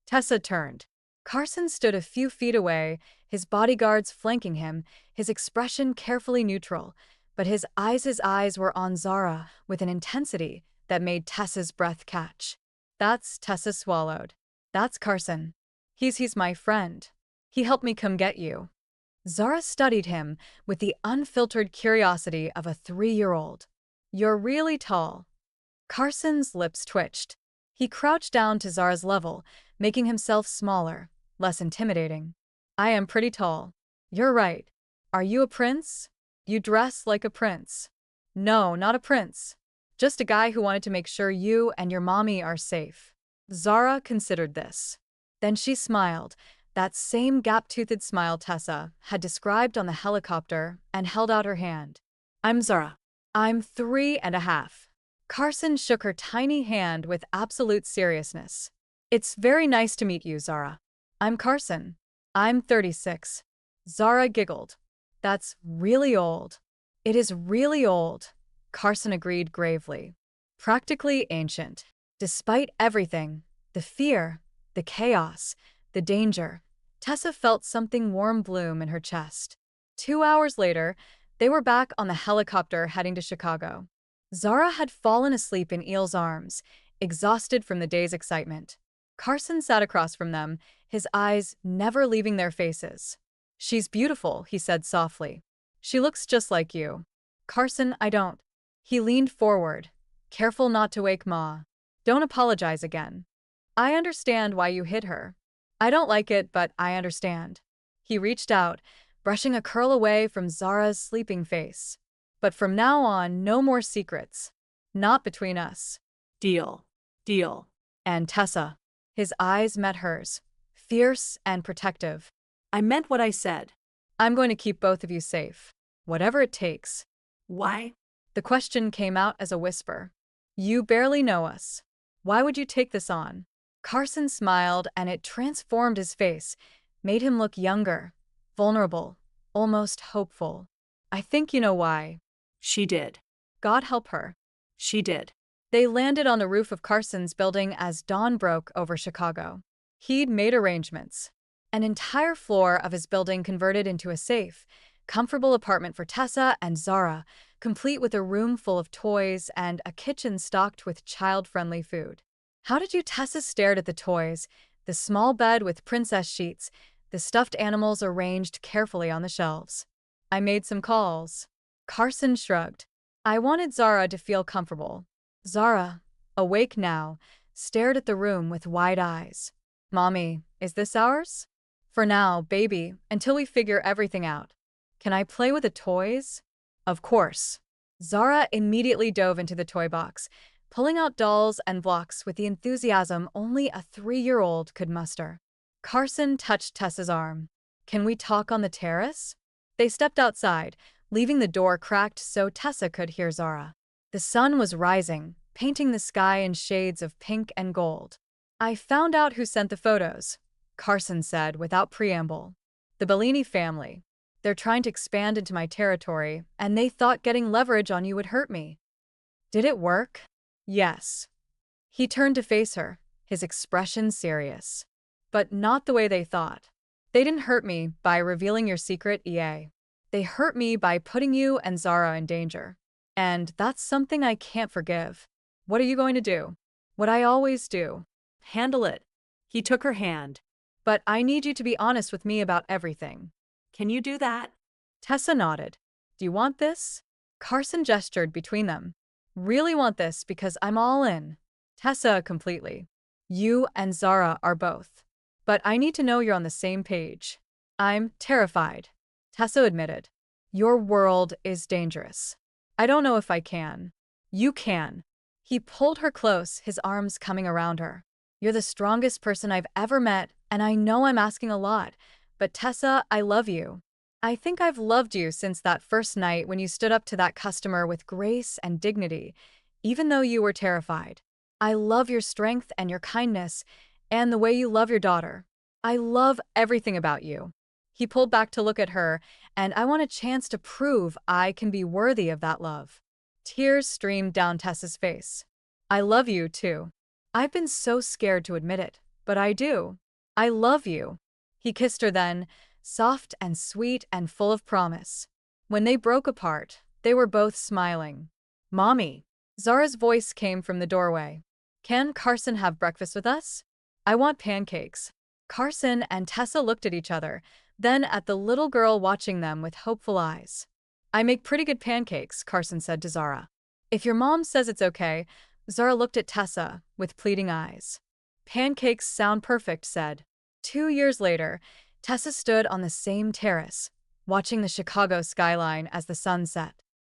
Tessa turned. Carson stood a few feet away, his bodyguards flanking him, his expression carefully neutral, but his eyes were on Zara with an intensity that made Tessa's breath catch. "That's," Tessa swallowed. "That's Carson. He's my friend. He helped me come get you." Zara studied him with the unfiltered curiosity of a 3-year-old. "You're really tall." Carson's lips twitched. He crouched down to Zara's level, making himself smaller, less intimidating. "I am pretty tall." "You're right. Are you a prince? You dress like a prince." "No, not a prince. Just a guy who wanted to make sure you and your mommy are safe." Zara considered this. Then she smiled, that same gap-toothed smile Tessa had described on the helicopter, and held out her hand. I'm Zara. "I'm 3.5." Carson shook her tiny hand with absolute seriousness. "It's very nice to meet you, Zara. I'm Carson. I'm 36. Zara giggled. "That's really old." "It is really old," Carson agreed gravely. "Practically ancient." Despite everything, the fear, the chaos, the danger, Tessa felt something warm bloom in her chest. 2 hours later, they were back on the helicopter heading to Chicago. Zara had fallen asleep in Eel's arms, exhausted from the day's excitement. Carson sat across from them, his eyes never leaving their faces. "She's beautiful," he said softly. "She looks just like you." "Carson, I don't." He leaned forward, careful not to wake Ma. "Don't apologize again. I understand why you hid her. I don't like it, but I understand." He reached out, brushing a curl away from Zara's sleeping face. "But from now on, no more secrets. Not between us." Deal. Deal. "And Tessa." His eyes met hers, fierce and protective. I meant what I said. "I'm going to keep both of you safe. Whatever it takes." Why? The question came out as a whisper. "You barely know us. Why would you take this on?" Carson smiled, and it transformed his face, made him look younger, vulnerable, almost hopeful. "I think you know why." She did. "God help her." She did. They landed on the roof of Carson's building as dawn broke over Chicago. He'd made arrangements. An entire floor of his building converted into a safe, comfortable apartment for Tessa and Zara, complete with a room full of toys and a kitchen stocked with child-friendly food. "How did you?" Tessa stared at the toys, the small bed with princess sheets, the stuffed animals arranged carefully on the shelves. "I made some calls." Carson shrugged. "I wanted Zara to feel comfortable." Zara, awake now, stared at the room with wide eyes. "Mommy, is this ours?" "For now, baby, until we figure everything out." "Can I play with the toys?" "Of course." Zara immediately dove into the toy box, pulling out dolls and blocks with the enthusiasm only a 3-year-old could muster. Carson touched Tessa's arm. Can we talk on the terrace? They stepped outside, leaving the door cracked so Tessa could hear Zara. The sun was rising, painting the sky in shades of pink and gold. I found out who sent the photos, Carson said without preamble. The Bellini family. They're trying to expand into my territory, and they thought getting leverage on you would hurt me. Did it work? Yes. He turned to face her, his expression serious. But not the way they thought. They didn't hurt me by revealing your secret, EA. They hurt me by putting you and Zara in danger. And that's something I can't forgive. What are you going to do? What I always do. Handle it. He took her hand. But I need you to be honest with me about everything. Can you do that? Tessa nodded. Do you want this? Carson gestured between them. Really want this because I'm all in. Tessa completely. You and Zara are both. But I need to know you're on the same page. I'm terrified. Tessa admitted. Your world is dangerous. I don't know if I can. You can. He pulled her close, his arms coming around her. You're the strongest person I've ever met, and I know I'm asking a lot, but Tessa, I love you. I think I've loved you since that first night when you stood up to that customer with grace and dignity, even though you were terrified. I love your strength and your kindness, and the way you love your daughter. I love everything about you. He pulled back to look at her, and I want a chance to prove I can be worthy of that love. Tears streamed down Tessa's face. I love you, too. I've been so scared to admit it, but I do. I love you. He kissed her then, soft and sweet and full of promise. When they broke apart, they were both smiling. Mommy. Zara's voice came from the doorway. Can Carson have breakfast with us? I want pancakes. Carson and Tessa looked at each other, then at the little girl watching them with hopeful eyes. I make pretty good pancakes, Carson said to Zara. If your mom says it's okay, Zara looked at Tessa with pleading eyes. Pancakes sound perfect, said. 2 years later, Tessa stood on the same terrace, watching the Chicago skyline as the sun set.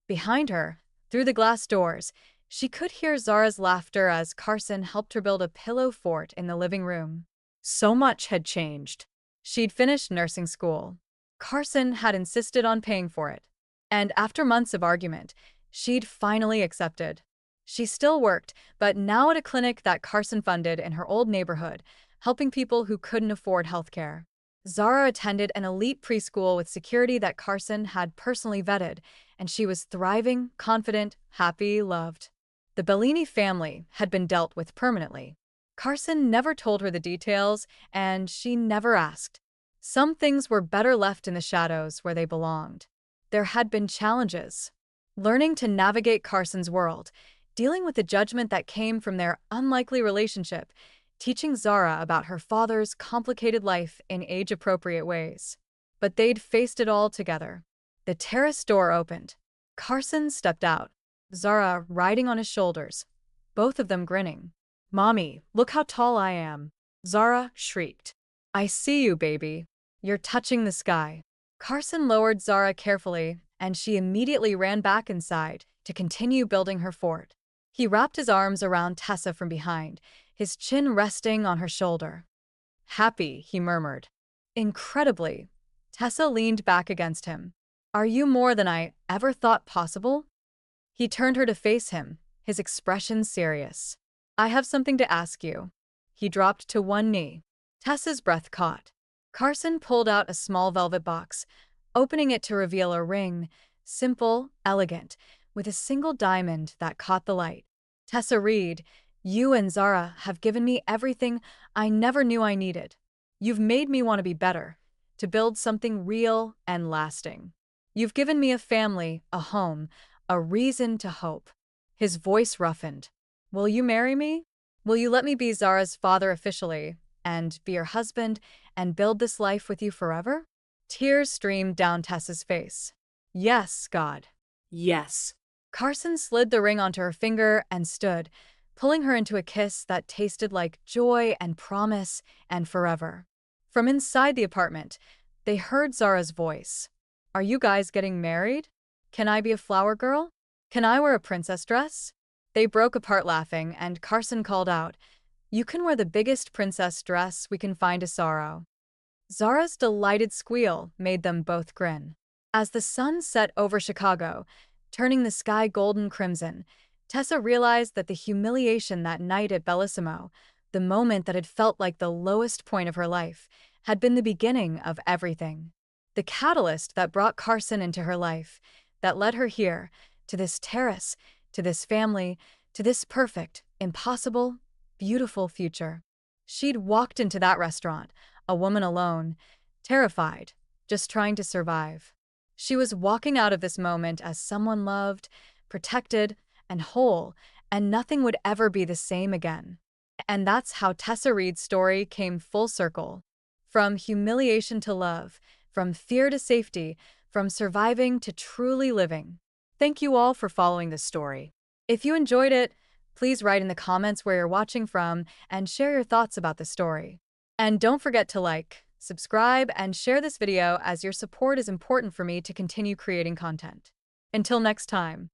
Behind her, through the glass doors, she could hear Zara's laughter as Carson helped her build a pillow fort in the living room. So much had changed. She'd finished nursing school. Carson had insisted on paying for it. And after months of argument, she'd finally accepted. She still worked, but now at a clinic that Carson funded in her old neighborhood, helping people who couldn't afford healthcare. Zara attended an elite preschool with security that Carson had personally vetted, and she was thriving, confident, happy, loved. The Bellini family had been dealt with permanently. Carson never told her the details, and she never asked. Some things were better left in the shadows where they belonged. There had been challenges. Learning to navigate Carson's world, dealing with the judgment that came from their unlikely relationship, teaching Zara about her father's complicated life in age-appropriate ways. But they'd faced it all together. The terrace door opened. Carson stepped out, Zara riding on his shoulders, both of them grinning. Mommy, look how tall I am. Zara shrieked. I see you, baby. You're touching the sky. Carson lowered Zara carefully, and she immediately ran back inside to continue building her fort. He wrapped his arms around Tessa from behind, his chin resting on her shoulder. Happy, he murmured. Incredibly, Tessa leaned back against him. Are you more than I ever thought possible? He turned her to face him, his expression serious. I have something to ask you. He dropped to one knee. Tessa's breath caught. Carson pulled out a small velvet box, opening it to reveal a ring, simple, elegant, with a single diamond that caught the light. Tessa Reed, you and Zara have given me everything I never knew I needed. You've made me want to be better, to build something real and lasting. You've given me a family, a home, a reason to hope. His voice roughened. Will you marry me? Will you let me be Zara's father officially, and be your husband, and build this life with you forever? Tears streamed down Tessa's face. Yes, God. Yes. Carson slid the ring onto her finger and stood, pulling her into a kiss that tasted like joy and promise and forever. From inside the apartment, they heard Zara's voice. Are you guys getting married? Can I be a flower girl? Can I wear a princess dress? They broke apart laughing, and Carson called out, You can wear the biggest princess dress we can find to sorrow. Zara's delighted squeal made them both grin. As the sun set over Chicago, turning the sky golden crimson, Tessa realized that the humiliation that night at Bellissimo, the moment that had felt like the lowest point of her life, had been the beginning of everything. The catalyst that brought Carson into her life, that led her here, to this terrace, to this family, to this perfect, impossible, beautiful future. She'd walked into that restaurant, a woman alone, terrified, just trying to survive. She was walking out of this moment as someone loved, protected, and whole, and nothing would ever be the same again. And that's how Tessa Reid's story came full circle. From humiliation to love, from fear to safety, from surviving to truly living. Thank you all for following this story. If you enjoyed it, please write in the comments where you're watching from and share your thoughts about the story. And don't forget to like, subscribe, and share this video as your support is important for me to continue creating content. Until next time.